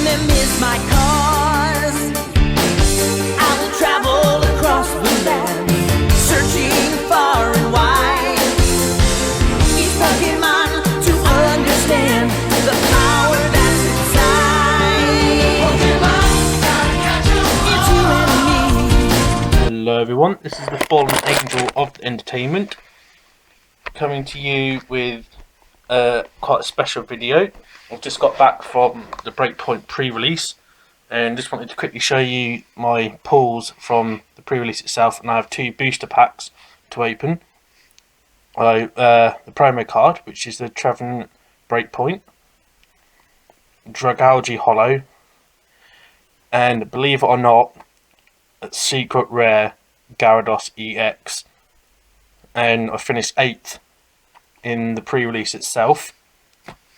them is my cause. I will travel across the land, searching far and wide. Each Pokemon to understand the power that's inside. Pokemon, gotta catch 'em. It's you and me. Hello everyone, this is the fallen angel of the entertainment, coming to you with quite a special video. I've just got back from the BreakPoint pre-release and just wanted to quickly show you my pulls from the pre-release itself, and I have two booster packs to open. The promo card, which is the Trevenant BreakPoint, Dragalge Hollow, and believe it or not, a secret rare Gyarados EX, and I finished 8th in the pre-release itself,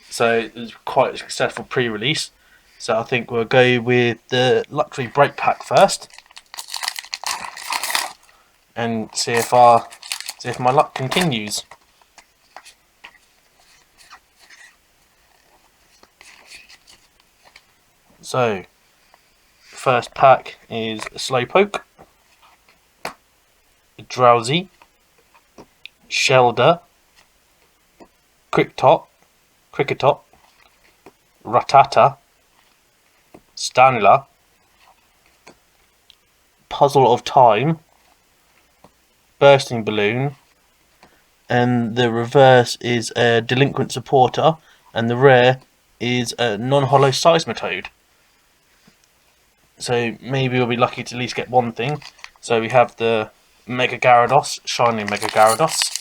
so it was quite a successful pre-release. So I think we'll go with the luxury break pack first and see if my luck continues. So first pack is a Slowpoke, a Drowsy, Shelder, Kricketot, Rattata, Stanla, Puzzle of Time, Bursting Balloon, and the reverse is a Delinquent Supporter, and the rare is a non-hollow Seismitoad. So maybe we'll be lucky to at least get one thing. So we have the Mega Gyarados, Shiny Mega Gyarados.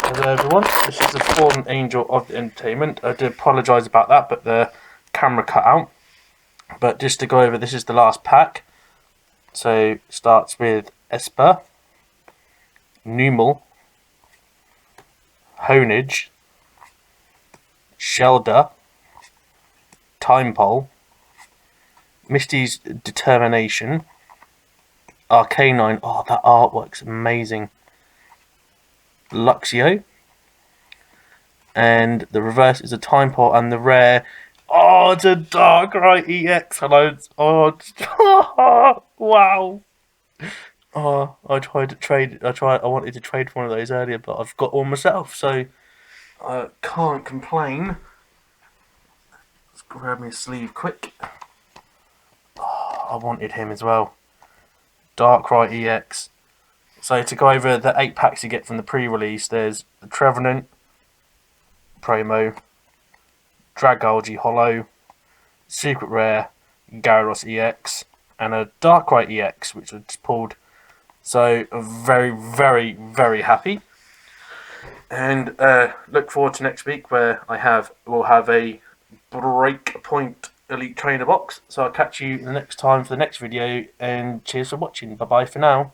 Hello everyone, this is the fallen angel of the entertainment. I do apologise about that, but the camera cut out. But just to go over, this is the last pack. So starts with Esper, Numel, Honage, Shelder, Timepole, Misty's Determination, Arcanine, oh that artwork's amazing, Luxio, and the reverse is a Timepole, and the rare, oh, it's a Darkrai EX. Hello, oh, wow. Oh, I wanted to trade for one of those earlier, but I've got one myself, so I can't complain. Let's grab me a sleeve quick. Oh, I wanted him as well. Darkrai EX. So to go over the 8 packs you get from the pre-release, there's the Trevenant promo, Dragalge Hollow, secret rare Gyarados EX, and a Darkrai EX, which was pulled. So I'm very, very, very happy, and look forward to next week where we'll have a BreakPoint Elite Trainer box. So I'll catch you the next time for the next video, and cheers for watching. Bye bye for now.